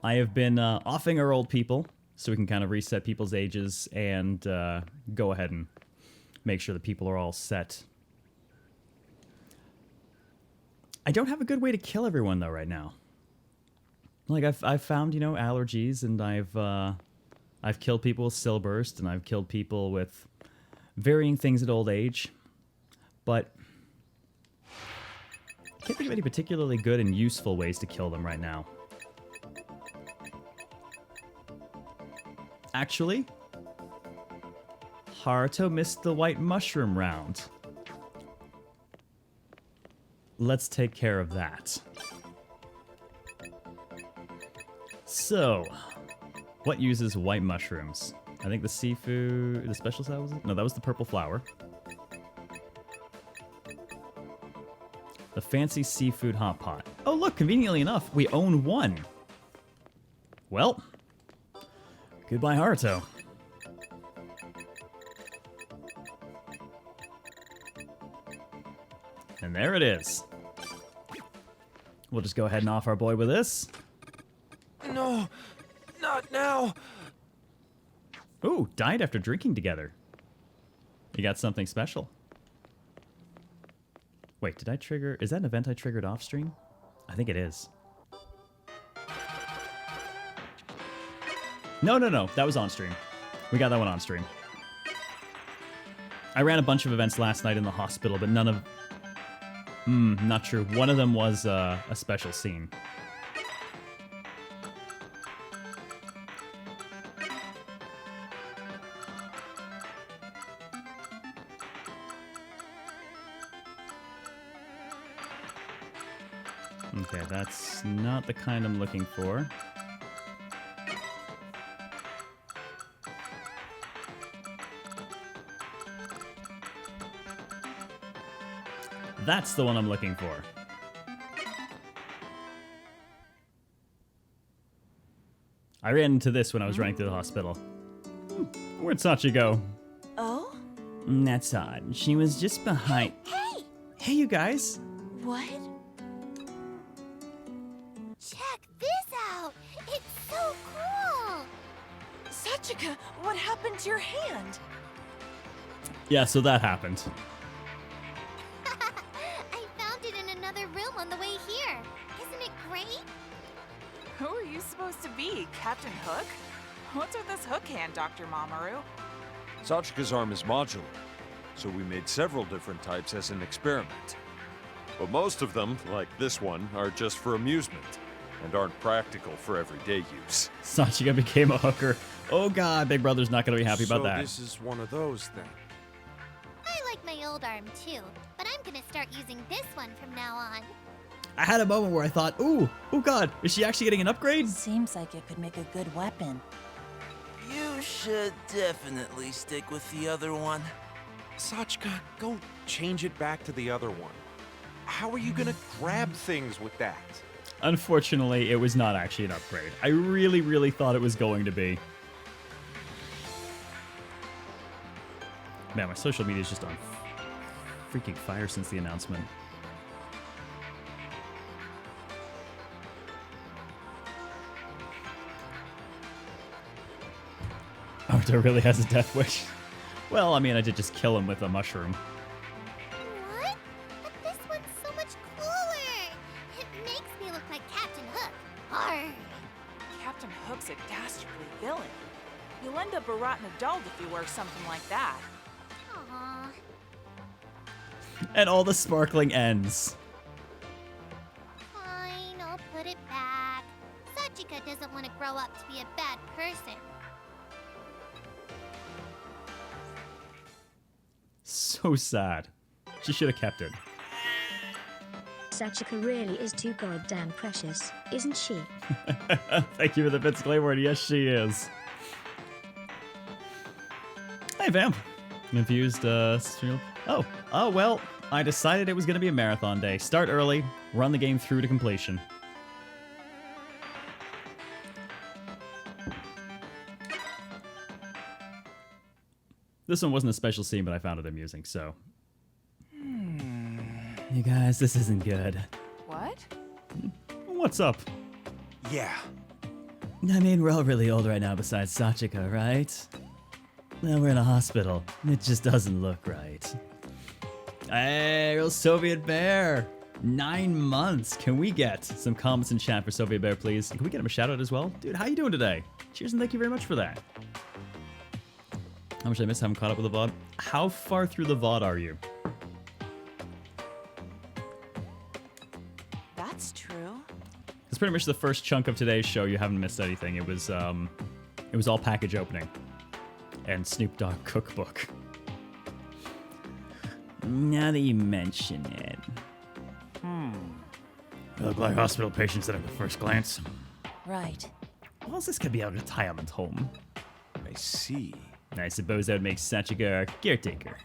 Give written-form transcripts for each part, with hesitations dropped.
I have been offing our old people so we can kind of reset people's ages and go ahead and make sure that people are all set. I don't have a good way to kill everyone though right now. Like I've found, you know, allergies, and I've killed people with Stillburst, and I've killed people with varying things at old age, but I can't think of any particularly good and useful ways to kill them right now. Actually, Haruto missed the white mushroom round. Let's take care of that. So, what uses white mushrooms? I think the seafood, the special salad was it? No, that was the purple flower. The fancy seafood hot pot. Oh look, conveniently enough, we own one. Well, goodbye Haruto. And there it is. We'll just go ahead and off our boy with this. No, not now. Ooh, died after drinking together. You got something special. Wait, did I trigger... Is that an event I triggered off stream? I think it is. No. That was on stream. We got that one on stream. I ran a bunch of events last night in the hospital, but none of... not sure. One of them was a special scene. Okay, that's not the kind I'm looking for. That's the one I'm looking for. I ran into this when I was running through the hospital. Where'd Sachi go? Oh? That's odd. She was just behind... Hey! Hey, you guys! What? Check this out! It's so cool! Sachika, what happened to your hand? Yeah, so that happened. I found it in another room on the way here. Isn't it great? Who are you supposed to be, Captain Hook? What's with this hook hand, Dr. Mamoru? Sachika's arm is modular, so we made several different types as an experiment. But most of them, like this one, are just for amusement and aren't practical for everyday use. Sachika became a hooker. Oh god, Big Brother's not going to be happy about that. So this is one of those then. I like my old arm too, but I'm gonna start using this one from now on. I had a moment where I thought, ooh, oh god, is she actually getting an upgrade? Seems like it could make a good weapon. You should definitely stick with the other one. Sachika, go change it back to the other one. How are you gonna grab things with that? Unfortunately, it was not actually an upgrade. I really, really thought it was going to be. Man, my social media is just on freaking fire since the announcement. Haruto really has a death wish. Well, I mean, I did just kill him with a mushroom. What? But this one's so much cooler! It makes me look like Captain Hook. Arr! Captain Hook's a dastardly villain. You'll end up a rotten adult if you wear something like that. Aww. And all the sparkling ends. Fine, I'll put it back. Sachika doesn't want to grow up to be a bad person. So sad. She should have kept it. Sachika really is too goddamn precious, isn't she? Thank you for the bits, Claymore. Yes, she is. Hey, Vamp. Infused, stream. Oh, well, I decided it was going to be a marathon day. Start early, run the game through to completion. This one wasn't a special scene, but I found it amusing, so... You guys, this isn't good. What? What's up? Yeah. I mean, we're all really old right now besides Sachika, right? Now we're in a hospital. It just doesn't look right. Hey, real Soviet Bear! 9 months! Can we get some comments in chat for Soviet Bear, please? Can we get him a shout out as well? Dude, how you doing today? Cheers and thank you very much for that. How much did I miss? Haven't caught up with the VOD. How far through the VOD are you? That's true. It's pretty much the first chunk of today's show. You haven't missed anything. It was all package opening and Snoop Dogg cookbook. Now that you mention it. They look like hospital patients at a first glance. Right. Well, this could be a retirement home. I see. I suppose that would make Sachika our caretaker.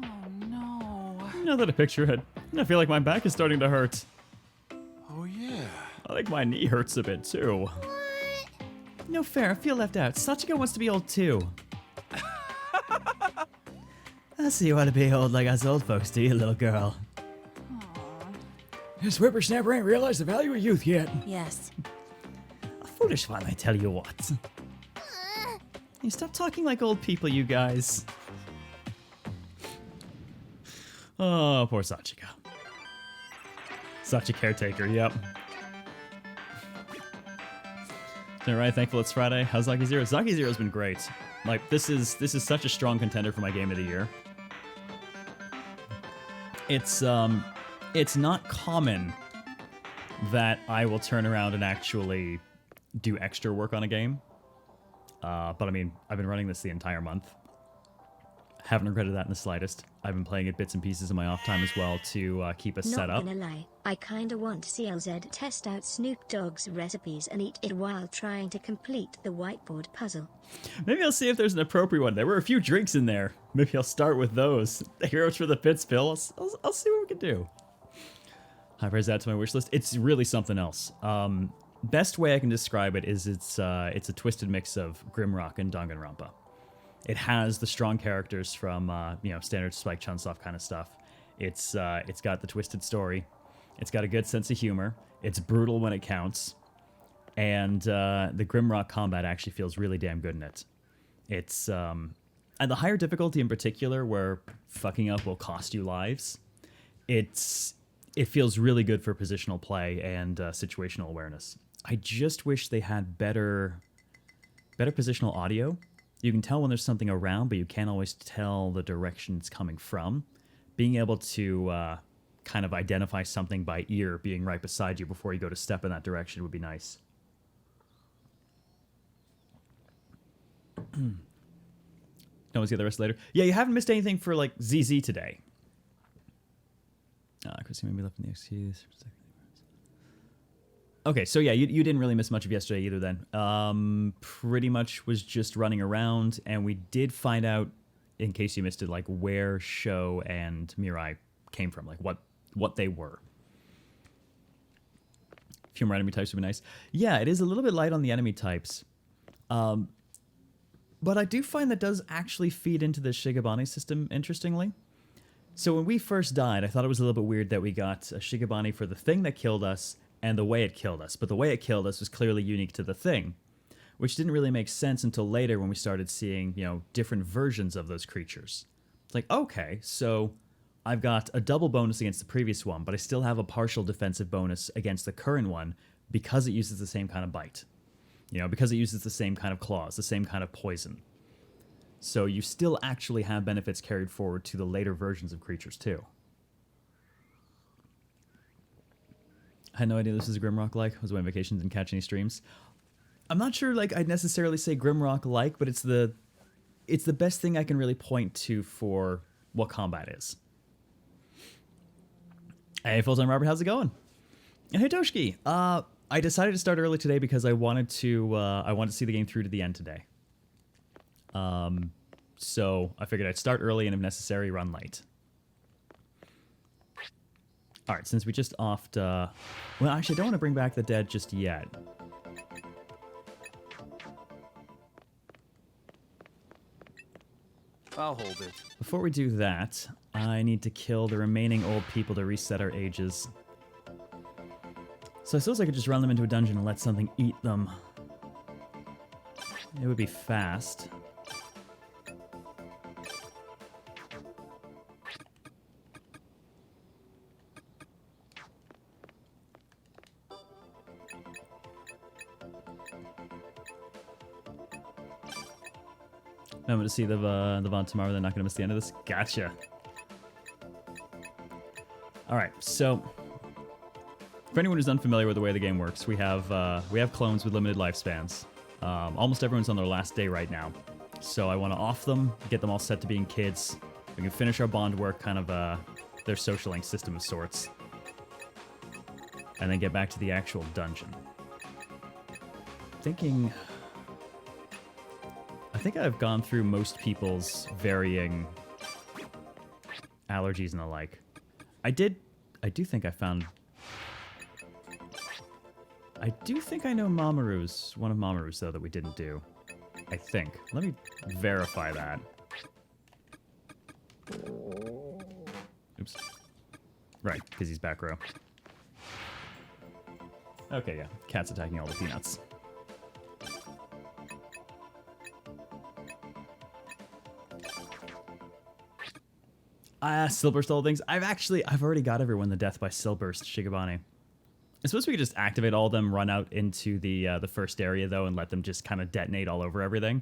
Oh no. Now that I picture it, I feel like my back is starting to hurt. Oh, yeah. I think my knee hurts a bit too. No fair, I feel left out. Sachika wants to be old too. So you want to be old like us old folks, do you, little girl? This whippersnapper ain't realized the value of youth yet. Yes. A foolish one, I tell you what. You stop talking like old people, you guys. Oh, poor Sachika. Such a caretaker, yep. Alright, thankful it's Friday. How's Zanki Zero? Zanki Zero's been great. Like, this is such a strong contender for my game of the year. It's not common that I will turn around and actually do extra work on a game. But I mean, I've been running this the entire month. Haven't regretted that in the slightest. I've been playing it bits and pieces in my off time as well to keep us set up. Not gonna lie, I kinda want to see LZ test out Snoop Dogg's recipes and eat it while trying to complete the whiteboard puzzle. Maybe I'll see if there's an appropriate one. There were a few drinks in there. Maybe I'll start with those. The Heroes for the Pits pill. I'll see what we can do. High praise that to my wish list. It's really something else. Best way I can describe it is it's a twisted mix of Grimrock and Danganronpa. It has the strong characters from standard Spike-Chunsoft kind of stuff. It's got the twisted story. It's got a good sense of humor. It's brutal when it counts, and the Grimrock combat actually feels really damn good in it. It's at the higher difficulty in particular, where fucking up will cost you lives. It feels really good for positional play and situational awareness. I just wish they had better positional audio. You can tell when there's something around, but you can't always tell the direction it's coming from. Being able to kind of identify something by ear being right beside you before you go to step in that direction would be nice. No, we'll see the rest later. Yeah, you haven't missed anything for, like, ZZ today. Christine maybe left in the excuse. Okay, so yeah, you didn't really miss much of yesterday either then. Pretty much was just running around, and we did find out, in case you missed it, like where Sho and Mirai came from, like what they were. A few more enemy types would be nice. Yeah, it is a little bit light on the enemy types. But I do find that does actually feed into the Shigabani system, interestingly. So when we first died, I thought it was a little bit weird that we got a Shigabani for the thing that killed us, and the way it killed us. But the way it killed us was clearly unique to the thing, which didn't really make sense until later when we started seeing, different versions of those creatures. It's like, okay, so I've got a double bonus against the previous one, but I still have a partial defensive bonus against the current one because it uses the same kind of bite. Because it uses the same kind of claws, the same kind of poison. So you still actually have benefits carried forward to the later versions of creatures too. I had no idea this was a Grimrock-like. I was away on vacation, didn't catch any streams. I'm not sure, I'd necessarily say Grimrock-like, but it's the best thing I can really point to for what combat is. Hey, Full-Time Robert, how's it going? Hey, Toshki. I decided to start early today because I wanted to see the game through to the end today. So I figured I'd start early and, if necessary, run late. All right, since we just offed... well, actually, I don't want to bring back the dead just yet. I'll hold it. Before we do that, I need to kill the remaining old people to reset our ages. So I suppose I could just run them into a dungeon and let something eat them. It would be fast. I'm going to see the VOD tomorrow. They're not going to miss the end of this. Gotcha. All right, so for anyone who's unfamiliar with the way the game works, we have clones with limited lifespans. Almost everyone's on their last day right now, so I want to off them, get them all set to being kids. We can finish our bond work, kind of their social link system of sorts, and then get back to the actual dungeon. I think I've gone through most people's varying allergies and the like. I do think I know Mamoru's, one of Mamoru's, though, that we didn't do. I think. Let me verify that. Oops. Right, because he's back row. Okay, yeah. Cat's attacking all the peanuts. Stillburst all things. I've already got everyone the death by Stillburst, Shigabane. I suppose we could just activate all of them, run out into the first area, though, and let them just kind of detonate all over everything.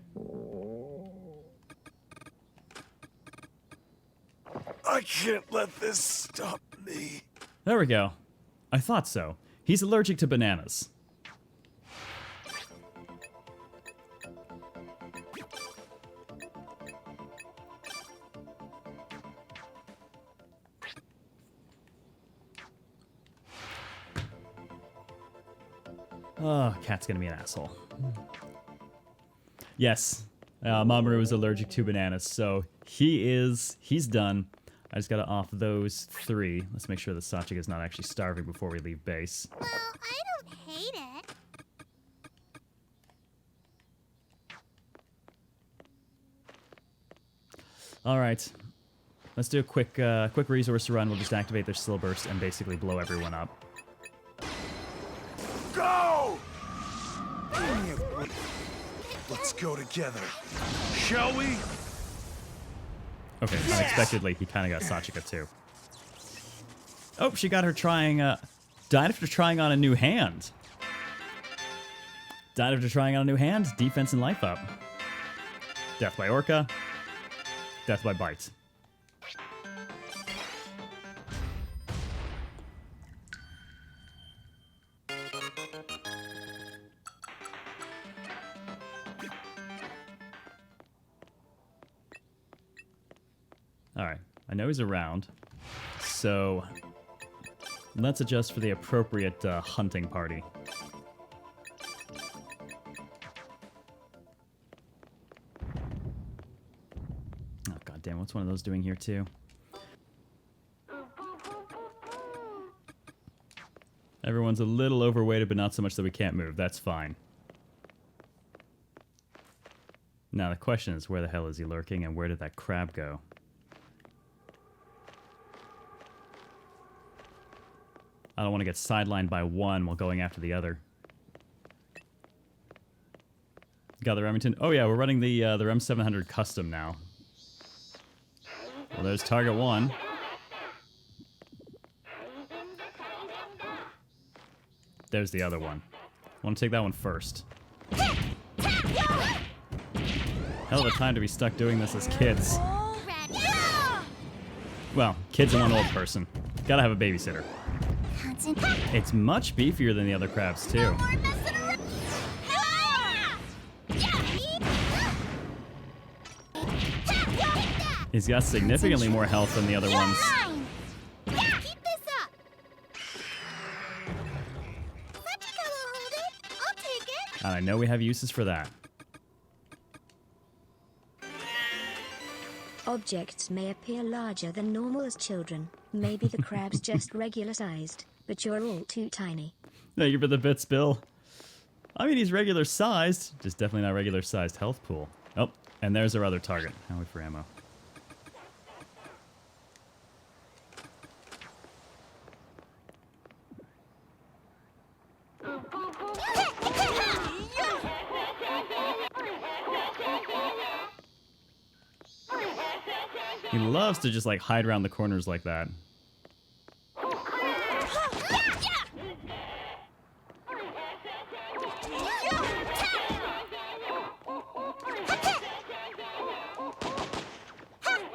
I can't let this stop me. There we go. I thought so. He's allergic to bananas. Oh, Cat's gonna be an asshole. Yes, Mamoru is allergic to bananas, so he's done. I just gotta off those 3. Let's make sure that Sachika's not actually starving before we leave base. Well, I don't hate it. All right, let's do a quick resource run. We'll just activate their Still Burst and basically blow everyone up. Go! Let's go together, shall we? Okay, unexpectedly, he kind of got Sachika too. Oh, she got her died after trying on a new hand. Died after trying on a new hand, defense and life up. Death by Orca. Death by Bite. Alright, I know he's around, so let's adjust for the appropriate hunting party. Oh, goddamn, what's one of those doing here, too? Everyone's a little overweighted, but not so much that we can't move. That's fine. Now, the question is, where the hell is he lurking, and where did that crab go? I don't want to get sidelined by one while going after the other. Got the Remington. Oh yeah, we're running the Rem 700 custom now. Well, there's target 1. There's the other one. I want to take that one first. Hell of a time to be stuck doing this as kids. Well, kids and one old person. Gotta have a babysitter. It's much beefier than the other crabs, too. He's got significantly more health than the other ones. And I know we have uses for that. Objects may appear larger than normal as children. Maybe the crab's just regular sized, but you're all too tiny. Thank you for the bits, Bill. I mean, he's regular sized, just definitely not regular sized health pool. Oh, and there's our other target. Now we for ammo. He loves to just like hide around the corners like that.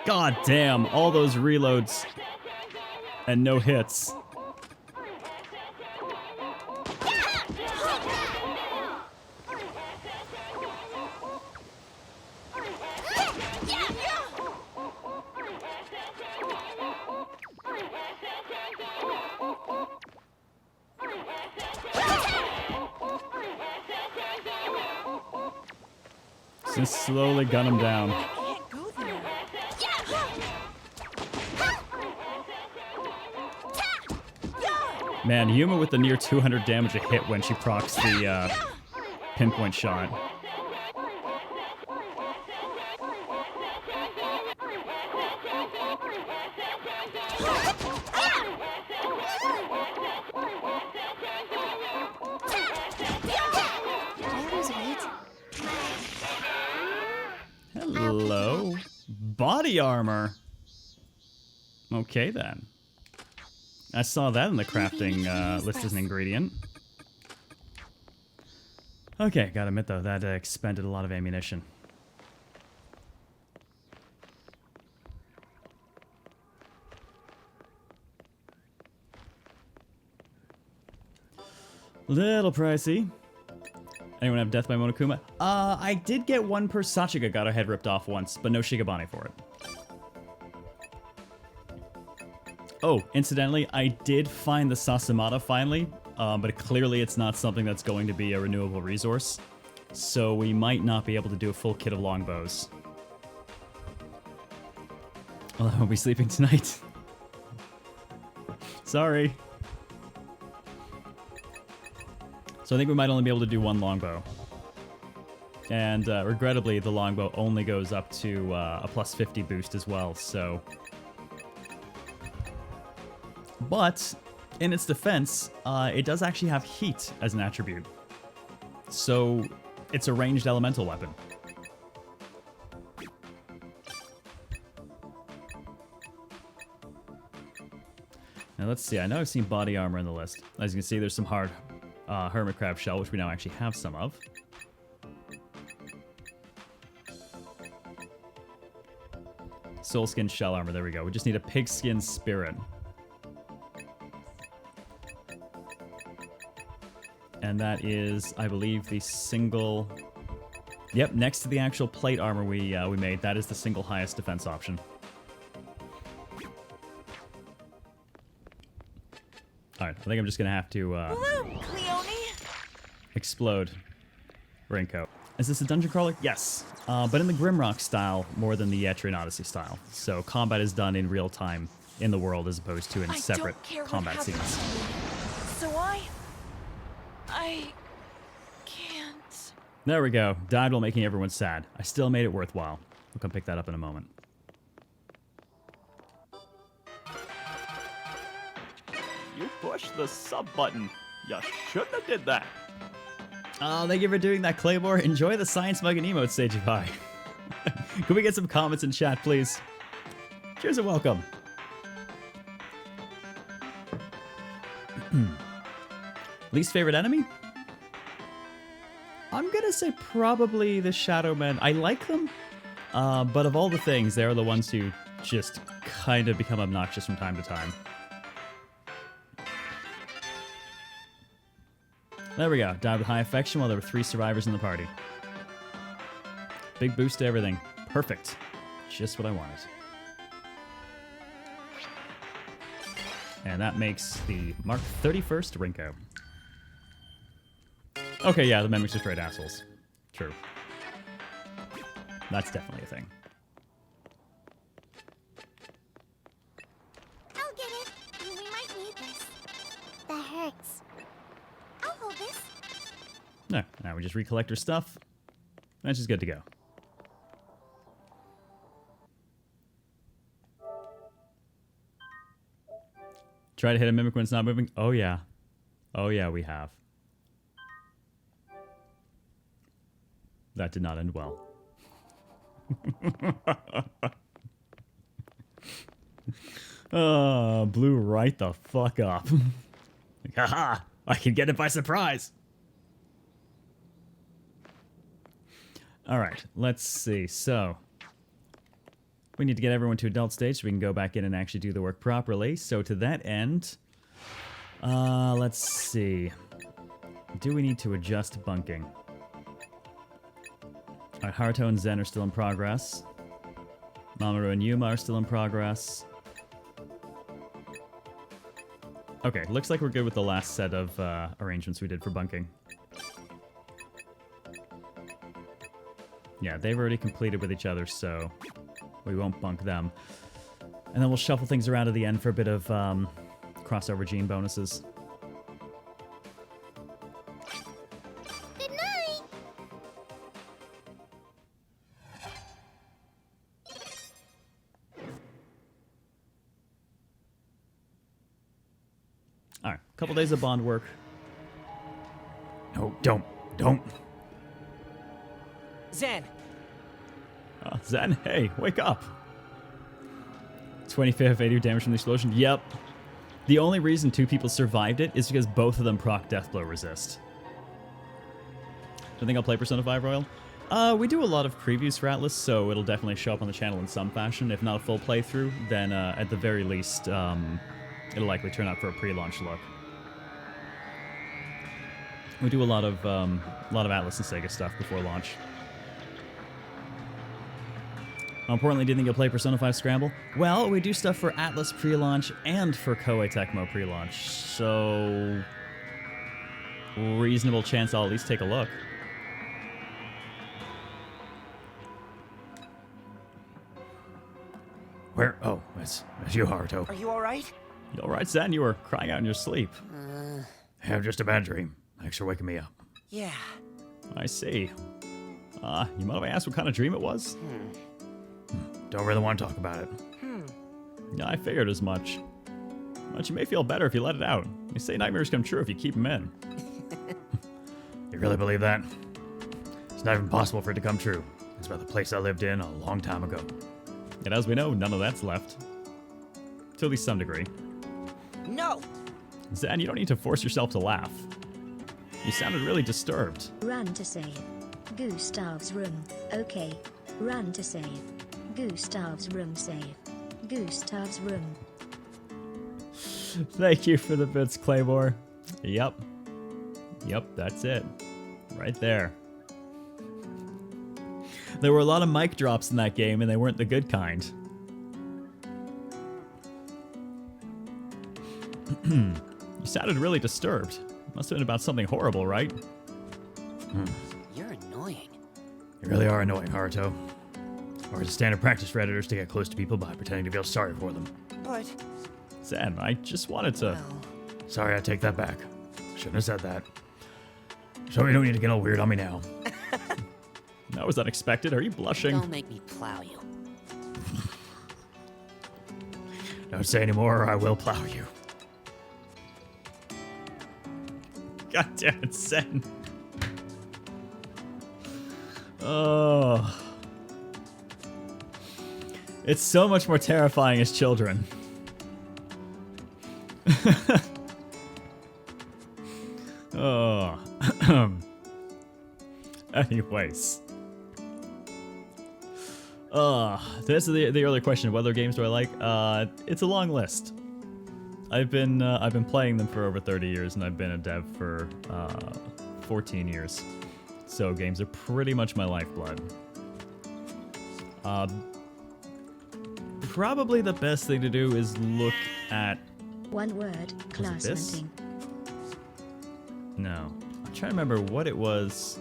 God damn, all those reloads and no hits. Just slowly gun him down. Can't go there. Man, Yuma with the near 200 damage a hit when she procs the pinpoint shot. Hello. Body armor. Okay then. I saw that in the crafting list as an ingredient. Okay, gotta admit though, that expended a lot of ammunition. Little pricey. Anyone have Death by Monokuma? I did get one per Sachika got her head ripped off once, but no Shigabane for it. Oh, incidentally, I did find the Sasamata finally, but clearly it's not something that's going to be a renewable resource, so we might not be able to do a full kit of longbows. Well, I won't be sleeping tonight. Sorry. So I think we might only be able to do one longbow. And regrettably, the longbow only goes up to a plus 50 boost as well, so... But, in its defense, it does actually have heat as an attribute. So, it's a ranged elemental weapon. Now let's see, I know I've seen body armor in the list. As you can see, there's some hard hermit crab shell, which we now actually have some of. Soulskin shell armor, there we go. We just need a pigskin spirit. And that is, I believe, the single... Yep, next to the actual plate armor we made, that is the single highest defense option. Alright, I think I'm just gonna have to, Bloom, Cleone! explode Rinko. Is this a dungeon crawler? Yes, but in the Grimrock style more than the Etrian Odyssey style. So combat is done in real time in the world as opposed to in separate combat scenes. So I can't. There we go. Died while making everyone sad. I still made it worthwhile. We'll come pick that up in a moment. You pushed the sub button. You shouldn't have did that. Oh, thank you for doing that, Claymore. Enjoy the Science Mug and emote, Stagey Pie. Can we get some comments in chat, please? Cheers and welcome. Least favorite enemy? I'm gonna say probably the Shadow Men. I like them, but of all the things, they're the ones who just kind of become obnoxious from time to time. There we go. Died with high affection while there were 3 survivors in the party. Big boost to everything. Perfect. Just what I wanted. And that makes the Mark 31st Rinko. Okay, yeah, the mimics are straight assholes. True. That's definitely a thing. I'll get it. We might need this. That hurts. I'll hold this. No, now we just recollect our stuff. That's just good to go. Try to hit a mimic when it's not moving? Oh, yeah. Oh, yeah, we have. That did not end well. Blew right the fuck up. Like, haha, I can get it by surprise. All right, let's see. So, we need to get everyone to adult stage so we can go back in and actually do the work properly. So to that end, let's see. Do we need to adjust bunking? All right, Haruto and Zen are still in progress. Mamoru and Yuma are still in progress. Okay, looks like we're good with the last set of arrangements we did for bunking. Yeah, they've already completed with each other, so we won't bunk them. And then we'll shuffle things around at the end for a bit of crossover gene bonuses. Good night. Alright, a couple days of bond work. No, don't. Zen, Zen, hey, wake up. 25th, 80 damage from the explosion. Yep. The only reason 2 people survived it is because both of them proc Deathblow resist. Do you think I'll play Persona 5 Royal? We do a lot of previews for Atlas, so it'll definitely show up on the channel in some fashion. If not a full playthrough, then at the very least, it'll likely turn out for a pre-launch look. We do a lot of Atlas and Sega stuff before launch. How importantly, do you think you'll play Persona 5 Scramble? Well, we do stuff for Atlas pre-launch and for Koei Tecmo pre-launch, so reasonable chance I'll at least take a look. Where? Oh, that's you, Haruto. are you alright? You all right, Zen? You were crying out in your sleep. I have just a bad dream. Thanks for waking me up. Yeah. I see. You mind if I ask what kind of dream it was? Don't really want to talk about it. Yeah, I figured as much. But you may feel better if you let it out. They say nightmares come true if you keep them in. You really believe that? It's not even possible for it to come true. It's about the place I lived in a long time ago. And as we know, none of that's left. To at least some degree. No! Zen, you don't need to force yourself to laugh. You sounded really disturbed. Run to save. Gustav's room. Okay. Run to save. Gustav's room save. Gustav's room. Thank you for the bits, Claymore. Yep, that's it. Right there. There were a lot of mic drops in that game, and they weren't the good kind. You sounded really disturbed. Must have been about something horrible, right? You're annoying. You really are annoying, Haruto. Or is it standard practice for editors to get close to people by pretending to feel sorry for them? But... Zen, I just wanted to... well... Sorry, I take that back. Shouldn't have said that. So you don't need to get all weird on me now. That was unexpected. Are you blushing? Don't make me plow you. Don't say anymore or I will plow you. God damn it, Zen. Oh. It's so much more terrifying as children. Oh. Anyways. To answer the earlier question, what other games do I like? It's a long list. I've been playing them for over 30 years, and I've been a dev for 14 years. So games are pretty much my lifeblood. Probably the best thing to do is look at... One word, class hunting. No. I'm trying to remember what it was.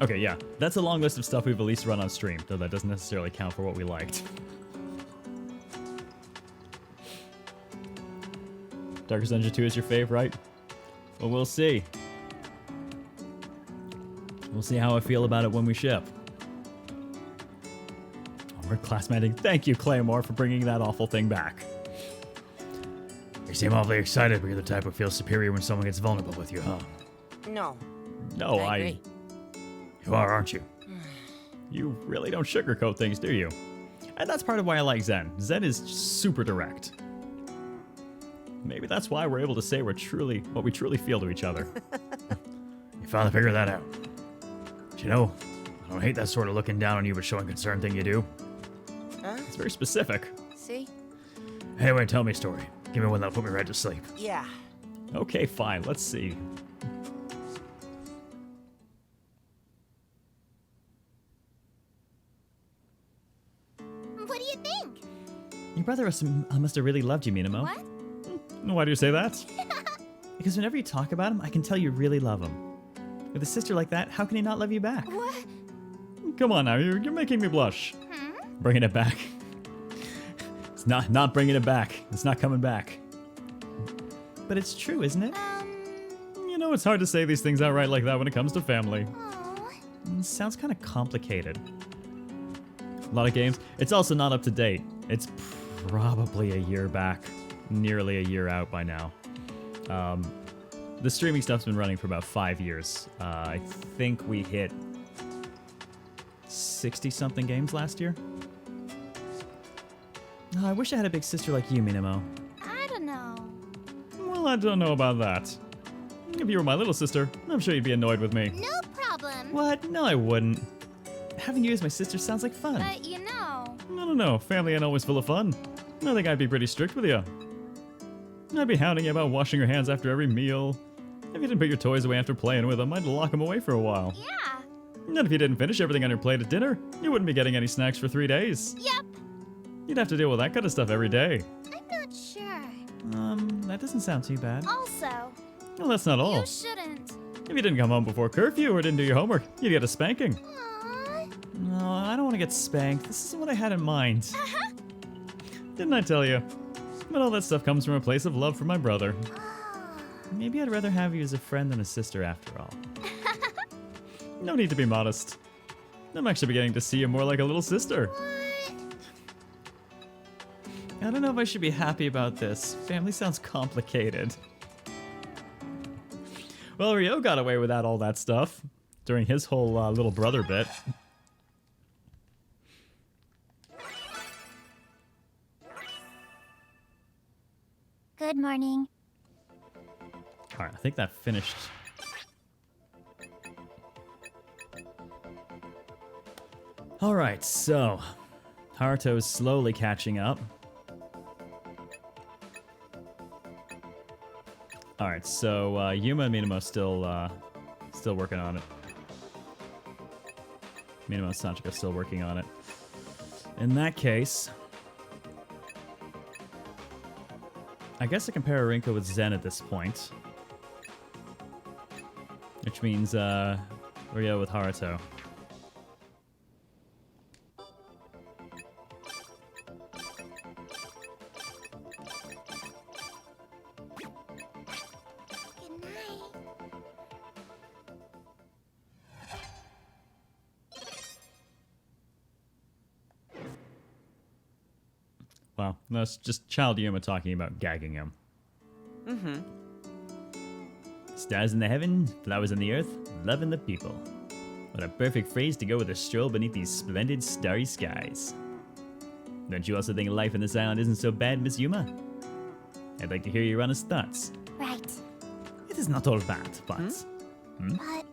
Okay, yeah. That's a long list of stuff we've at least run on stream, though that doesn't necessarily count for what we liked. Darkest Dungeon 2 is your fave, right? Well, we'll see. We'll see how I feel about it when we ship. Onward class manning. Thank you, Claymore, for bringing that awful thing back. You seem awfully excited, but you're the type who feels superior when someone gets vulnerable with you, huh? No. No, I agree. You are, aren't you? You really don't sugarcoat things, do you? And that's part of why I like Zen. Zen is super direct. Maybe that's why we're able to say what we truly feel to each other. You finally figured that out. But you know, I don't hate that sort of looking down on you but showing concern thing you do. Huh? It's very specific. See? Anyway, tell me a story. Give me one that'll put me right to sleep. Yeah. Okay, fine. Let's see. What do you think? Your brother must have really loved you, Minamo. What? Why do you say that? Because whenever you talk about him, I can tell you really love him. With a sister like that, how can he not love you back? What? Come on now, you're making me blush. Hmm? Bringing it back. It's not bringing it back. It's not coming back. But it's true, isn't it? You know, it's hard to say these things outright like that when it comes to family. Oh. It sounds kind of complicated. A lot of games. It's also not up to date. It's probably a year back. Nearly a year out by now. The streaming stuff's been running for about 5 years. I think we hit 60-something games last year. Oh, I wish I had a big sister like you, Minamo. I don't know. Well, I don't know about that. If you were my little sister, I'm sure you'd be annoyed with me. No problem. What? No, I wouldn't. Having you as my sister sounds like fun. But you know. No. Family ain't always full of fun. I think I'd be pretty strict with you. I'd be hounding you about washing your hands after every meal. If you didn't put your toys away after playing with them, I'd lock them away for a while. Yeah. And if you didn't finish everything on your plate at dinner, you wouldn't be getting any snacks for 3 days. Yep. You'd have to deal with that kind of stuff every day. I'm not sure. That doesn't sound too bad. Also, Well, that's not all. you shouldn't. If you didn't come home before curfew or didn't do your homework, you'd get a spanking. Aww. No, I don't want to get spanked. This isn't what I had in mind. Uh-huh. Didn't I tell you? But all that stuff comes from a place of love for my brother. Maybe I'd rather have you as a friend than a sister after all. No need to be modest. I'm actually beginning to see you more like a little sister. I don't know if I should be happy about this. Family sounds complicated. Well, Ryo got away without all that stuff during his whole little brother bit. Good morning. Alright, I think that finished. Alright, so Haruto is slowly catching up. Alright, so Yuma and Minamo still working on it. Minamo and Sachika still working on it. In that case, I guess I compare Rinko with Zen at this point. Which means Ryo with Haruto. Good night. Wow, that's just child Yuma talking about gagging him. Mm-hmm. Stars in the heaven, flowers in the earth, love in the people. What a perfect phrase to go with a stroll beneath these splendid starry skies. Don't you also think life in this island isn't so bad, Miss Yuma? I'd like to hear your honest thoughts. Right. It is not all bad, but... But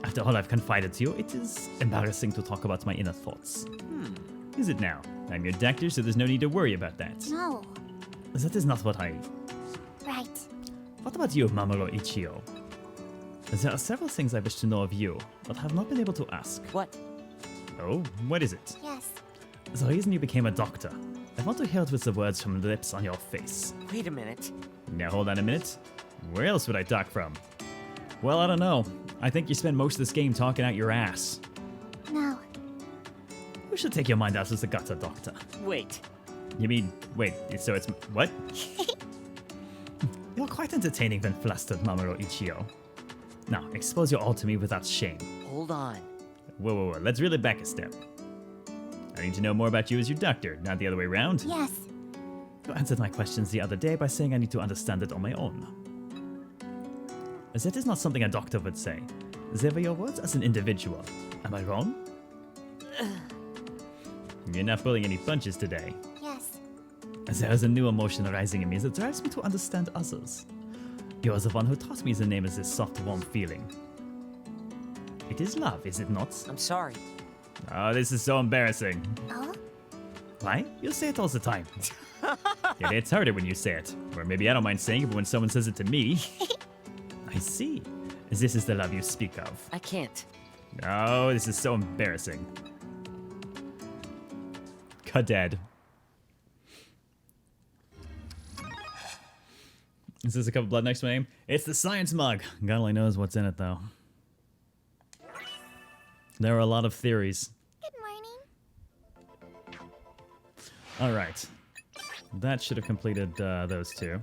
After all I've confided to you, it is embarrassing to talk about my inner thoughts. Is it now? I'm your doctor, so there's no need to worry about that. no. That is not what I... Right. What about you, Mamoru Ichio? There are several things I wish to know of you, but have not been able to ask. What? Oh, what is it? Yes. The reason you became a doctor. I want to hear it with the words from the lips on your face. Wait a minute. Now hold on a minute. Where else would I talk from? Well, I don't know. I think you spend most of this game talking out your ass. No. We should take your mind out as a gutter doctor. Wait. You mean, wait, so it's... what? You're quite entertaining when flustered, Mamoru Ichio. Now, expose your all to me without shame. Hold on. Whoa, let's reel it back a step. I need to know more about you as your doctor, not the other way around. Yes. You answered my questions the other day by saying I need to understand it on my own. That is not something a doctor would say. They were your words as an individual. Am I wrong? You're not pulling any punches today. Yes. There is a new emotion arising in me that drives me to understand others. You are the one who taught me the name of this soft, warm feeling. It is love, is it not? I'm sorry. Oh, this is so embarrassing. Huh? Why? You say it all the time. It's harder when you say it. Or maybe I don't mind saying it, but when someone says it to me... I see. This is the love you speak of. I can't. Oh, this is so embarrassing. Dead. Is this a cup of blood next to my name? It's the science mug. God only knows what's in it, though. There are a lot of theories. Good morning. All right. That should have completed those two.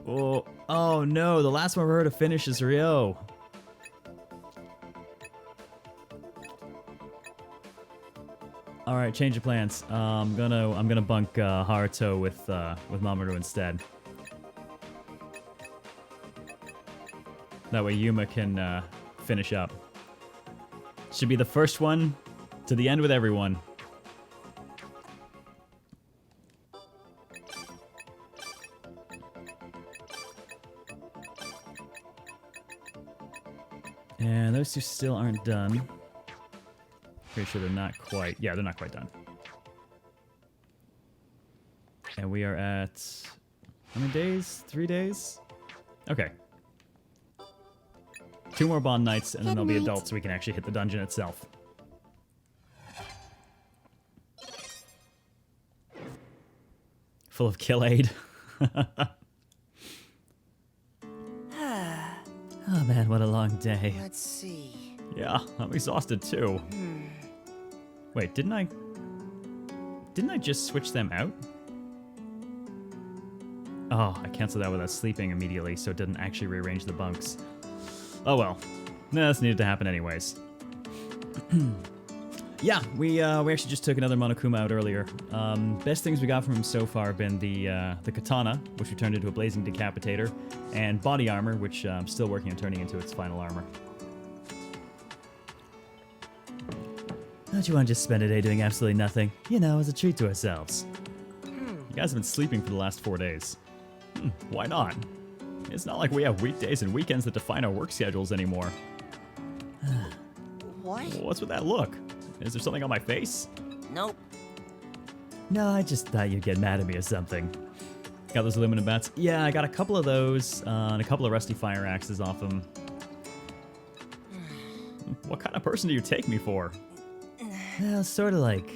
Oh no, the last one for her to finish is Ryo. All right, change of plans. I'm gonna bunk Haruto with Mamoru instead. That way Yuma can finish up. Should be the first one to the end with everyone. And those two still aren't done. Pretty sure they're not quite. Yeah, they're not quite done. And we are at how many days? 3 days? Okay. 2 more bond nights, and then they'll be adults, so we can actually hit the dungeon itself. Full of kill aid. Oh man, what a long day. Let's see. Yeah, I'm exhausted too. Wait, didn't I just switch them out? Oh, I canceled that without sleeping immediately, so it didn't actually rearrange the bunks. Oh well. No, this needed to happen anyways. Yeah, we actually just took another Monokuma out earlier. Best things we got from him so far have been the katana, which we turned into a blazing decapitator, and body armor, which I'm still working on turning into its final armor. Don't you want to just spend a day doing absolutely nothing? You know, as a treat to ourselves. You guys have been sleeping for the last 4 days. Why not? It's not like we have weekdays and weekends that define our work schedules anymore. What? What's with that look? Is there something on my face? Nope. No, I just thought you'd get mad at me or something. Got those aluminum bats? Yeah, I got a couple of those, and a couple of rusty fire axes off them. What kind of person do you take me for? Well, sort of like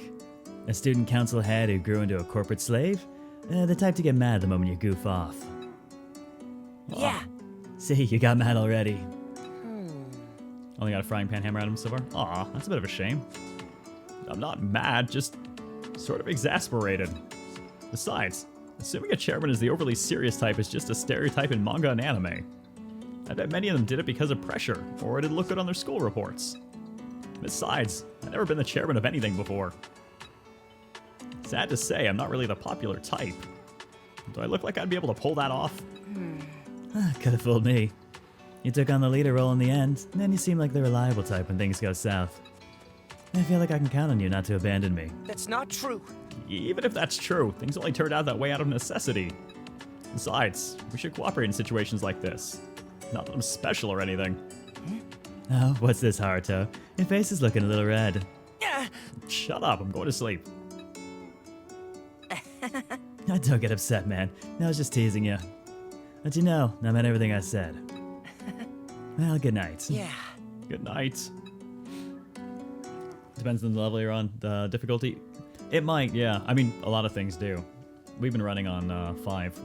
a student council head who grew into a corporate slave. The type to get mad the moment you goof off. Yeah. See, you got mad already. Only got a frying pan hammer out of him so far? Aw, that's a bit of a shame. I'm not mad, just sort of exasperated. Besides, assuming a chairman is the overly serious type is just a stereotype in manga and anime. I bet many of them did it because of pressure, or it had looked good on their school reports. Besides, I've never been the chairman of anything before. Sad to say, I'm not really the popular type. Do I look like I'd be able to pull that off? Could have fooled me. You took on the leader role in the end, and then you seem like the reliable type when things go south. I feel like I can count on you not to abandon me. That's not true. Even if that's true, things only turned out that way out of necessity. Besides, we should cooperate in situations like this. Not that I'm special or anything. Oh, what's this, Haruto? Your face is looking a little red. Shut up, I'm going to sleep. Don't get upset, man. I was just teasing you. But you know, I meant everything I said. Well, good night. Yeah. Good night. Depends on the level you're on. The difficulty. It might, yeah. I mean, a lot of things do. We've been running on 5.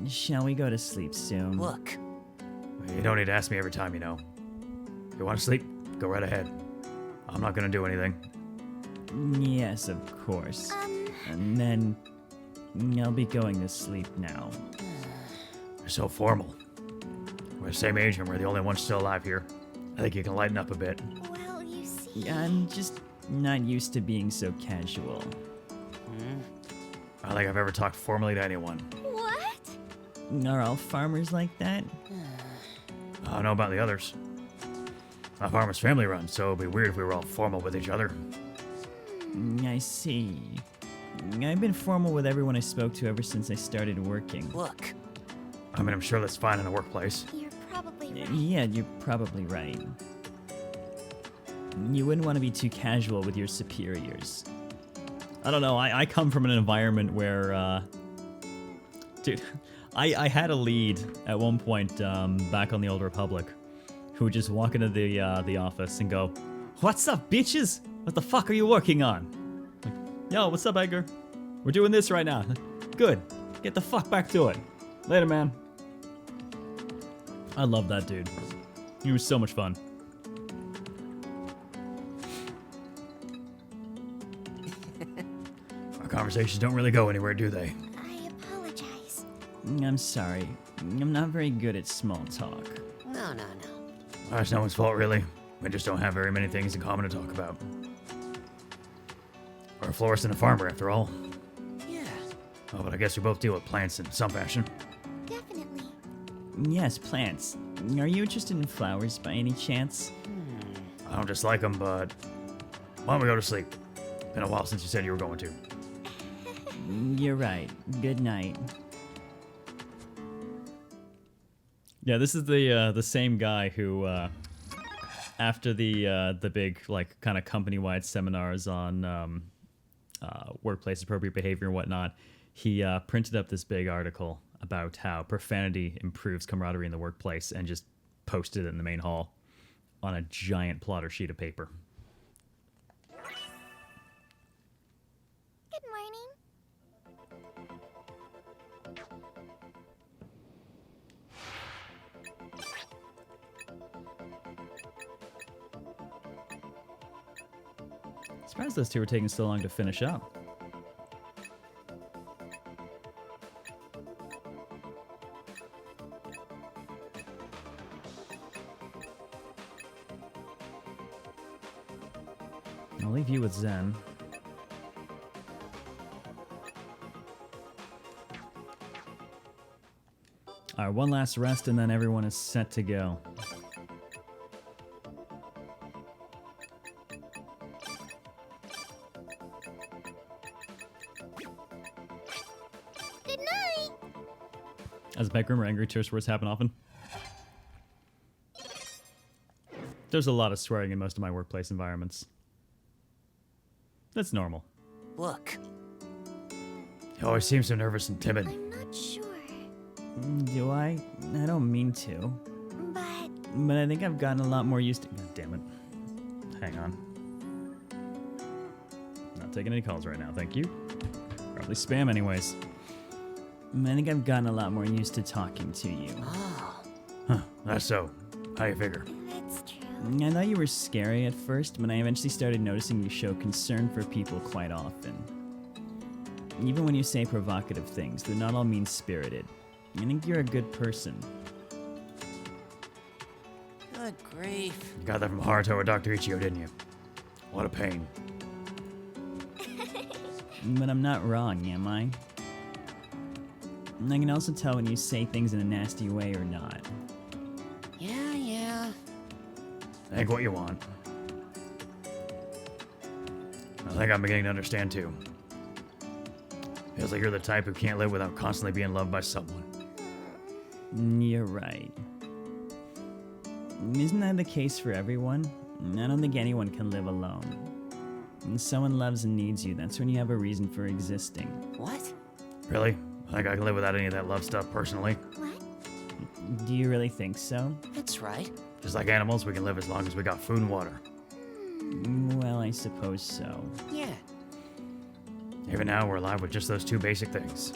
Shall we go to sleep soon? Look. You don't need to ask me every time, you know. If you want to sleep, go right ahead. I'm not gonna do anything. Yes, of course. And then I'll be going to sleep now. You're so formal. We're the same age and we're the only ones still alive here. I think you can lighten up a bit. Well, you see... I'm just not used to being so casual. I don't think I've ever talked formally to anyone. What? Are all farmers like that? I don't know about the others. My farm is family run, so it'd be weird if we were all formal with each other. I see. I've been formal with everyone I spoke to ever since I started working. Look. I mean, I'm sure that's fine in a workplace. You're probably right. Yeah, you're probably right. You wouldn't want to be too casual with your superiors. I don't know, I come from an environment where, dude, I had a lead at one point back on the Old Republic who would just walk into the office and go, "What's up, bitches? What the fuck are you working on?" Like, "Yo, what's up, Edgar? We're doing this right now." "Good. Get the fuck back to it. Later, man." I love that dude. He was so much fun. Our conversations don't really go anywhere, do they? I apologize. I'm sorry. I'm not very good at small talk. No. That's no one's fault, really. We just don't have very many things in common to talk about. We're a florist and a farmer, after all. Yeah. Oh, but I guess we both deal with plants in some fashion. Definitely. Yes, plants. Are you interested in flowers by any chance? I don't dislike them, but why don't we go to sleep? Been a while since you said you were going to. You're right. Good night. Yeah, this is the same guy who, after the big like kind of company-wide seminars on workplace appropriate behavior and whatnot, he printed up this big article about how profanity improves camaraderie in the workplace and just posted it in the main hall on a giant plotter sheet of paper. Good morning. Surprised those two were taking so long to finish up. I'll leave you with Zen. Alright, one last rest and then everyone is set to go. Good night. As a backroom, angry terse words happen often. There's a lot of swearing in most of my workplace environments. That's normal. Look. He always seems so nervous and timid. I'm not sure, Do I? I don't mean to. but But I think I've gotten a lot more used to... God damn it. Hang on. Not taking any calls right now, thank you. Probably spam anyways. I think I've gotten a lot more used to talking to you. Oh. Huh, that's so. How you figure? that's true. I thought you were scary at first, but I eventually started noticing you show concern for people quite often. Even when you say provocative things, they're not all mean-spirited. I think you're a good person. Good grief. You got that from Haruto or Dr. Ichigo, didn't you? What a pain. But I'm not wrong, am I? I can also tell when you say things in a nasty way or not. Yeah. Think what you want. I think I'm beginning to understand too. Feels like you're the type who can't live without constantly being loved by someone. You're right. Isn't that the case for everyone? I don't think anyone can live alone. When someone loves and needs you, that's when you have a reason for existing. What? Really? I think I can live without any of that love stuff personally. What? Do you really think so? That's right. Just like animals, we can live as long as we got food and water. Well, I suppose so. Yeah. Even now, we're alive with just those two basic things.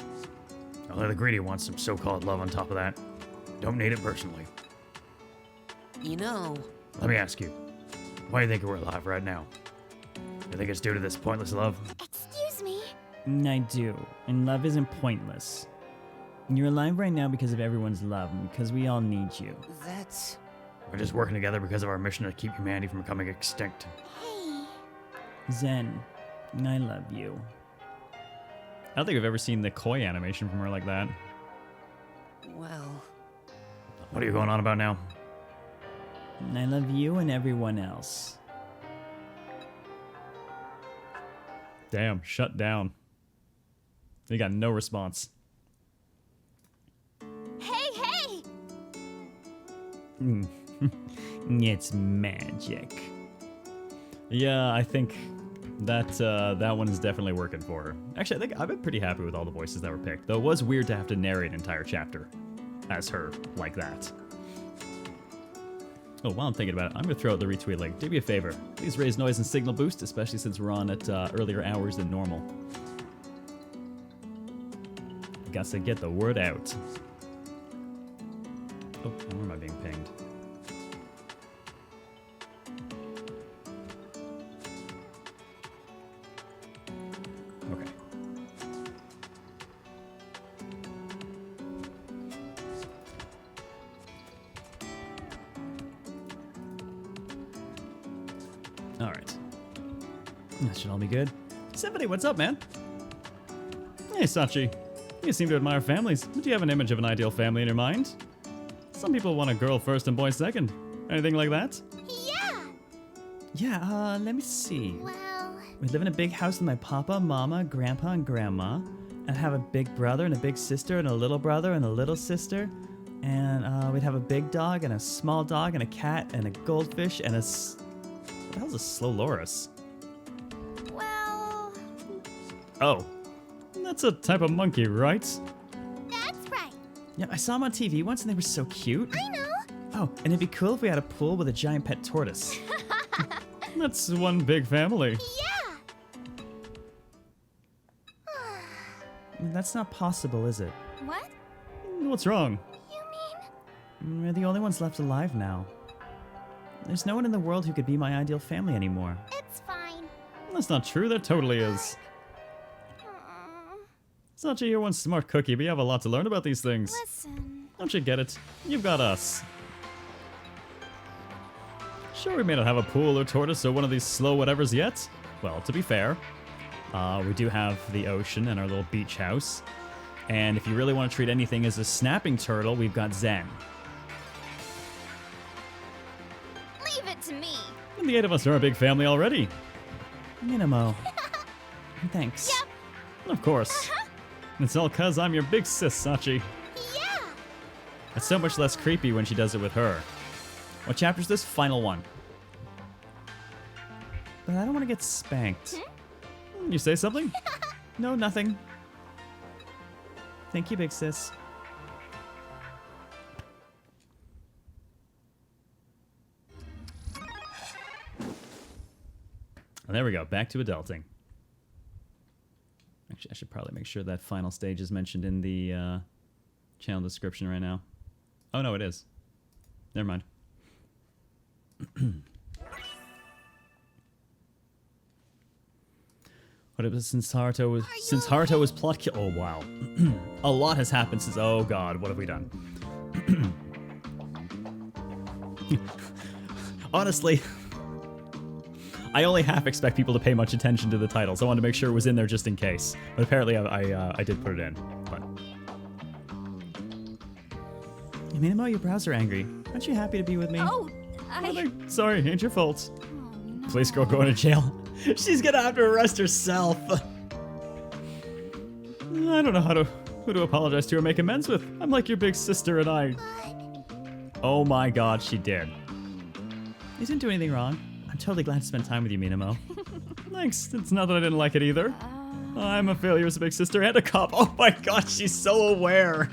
Only the greedy wants some so-called love on top of that. Don't need it personally. You know. Let me ask you, why do you think we're alive right now? You think it's due to this pointless love? Excuse me. I do, and love isn't pointless. You're alive right now because of everyone's love, and because we all need you. That's... We're just working together because of our mission to keep humanity from becoming extinct. Hey. Zen, I love you. I don't think I've ever seen the koi animation from her like that. Well... What are you going on about now? And I love you and everyone else. Damn, shut down. They got no response. Hey! It's magic. Yeah, I think that that one is definitely working for her. Actually, I think I've been pretty happy with all the voices that were picked. Though it was weird to have to narrate an entire chapter as her like that. Oh, while I'm thinking about it, I'm going to throw out the retweet link. Do me a favor. Please raise noise and signal boost, especially since we're on at earlier hours than normal. Got to get the word out. Oh, where am I being pinged? Okay. Alright. That should all be good. 70, what's up, man? Hey, Sachi. You seem to admire families, but do you have an image of an ideal family in your mind? Some people want a girl first and boy second. Anything like that? Yeah! Yeah, let me see. Well, We live in a big house with my papa, mama, grandpa, and grandma. And have a big brother and a big sister and a little brother and a little sister. And we'd have a big dog and a small dog and a cat and a goldfish and a... What the hell's a Sloloris? well, Oh. That's a type of monkey, right? that's right. Yeah, I saw them on TV once and they were so cute. I know. Oh, and it'd be cool if we had a pool with a giant pet tortoise. That's one big family. Yeah! I mean, that's not possible, is it? What? What's wrong? You mean? We're the only ones left alive now. There's no one in the world who could be my ideal family anymore. It's fine. That's not true. There totally is. Sachi, you're one smart cookie, but you have a lot to learn about these things. Listen. Don't you get it? You've got us. Sure, we may not have a pool or tortoise or one of these slow whatevers yet. Well, to be fair, we do have the ocean and our little beach house. And if you really want to treat anything as a snapping turtle, we've got Zen. Leave it to me. And the 8 of us are a big family already. Minamo. Thanks. Yep. Of course. It's all cause I'm your big sis, Sachi. Yeah. It's so much less creepy when she does it with her. What chapter's this? Final one. But I don't want to get spanked. You say something? No, nothing. Thank you, big sis. And there we go. Back to adulting. Actually, I should probably make sure that final stage is mentioned in the channel description right now. Oh, no, it is. Never mind. What if since Haruto was plot kill? Oh wow, a lot has happened since. Oh god, what have we done? Honestly, I only half expect people to pay much attention to the titles. I wanted to make sure it was in there just in case. But apparently, I did put it in. But Minamo, your brows are angry. Aren't you happy to be with me? Oh, sorry, ain't your fault. no. Police girl going to jail. She's gonna have to arrest herself. I don't know who to apologize to or make amends with. I'm like your big sister and I. Oh my god, she did. You didn't do anything wrong. I'm totally glad to spend time with you, Minamo. Thanks. It's not that I didn't like it either. I'm a failure as a big sister and a cop. Oh my god, she's so aware.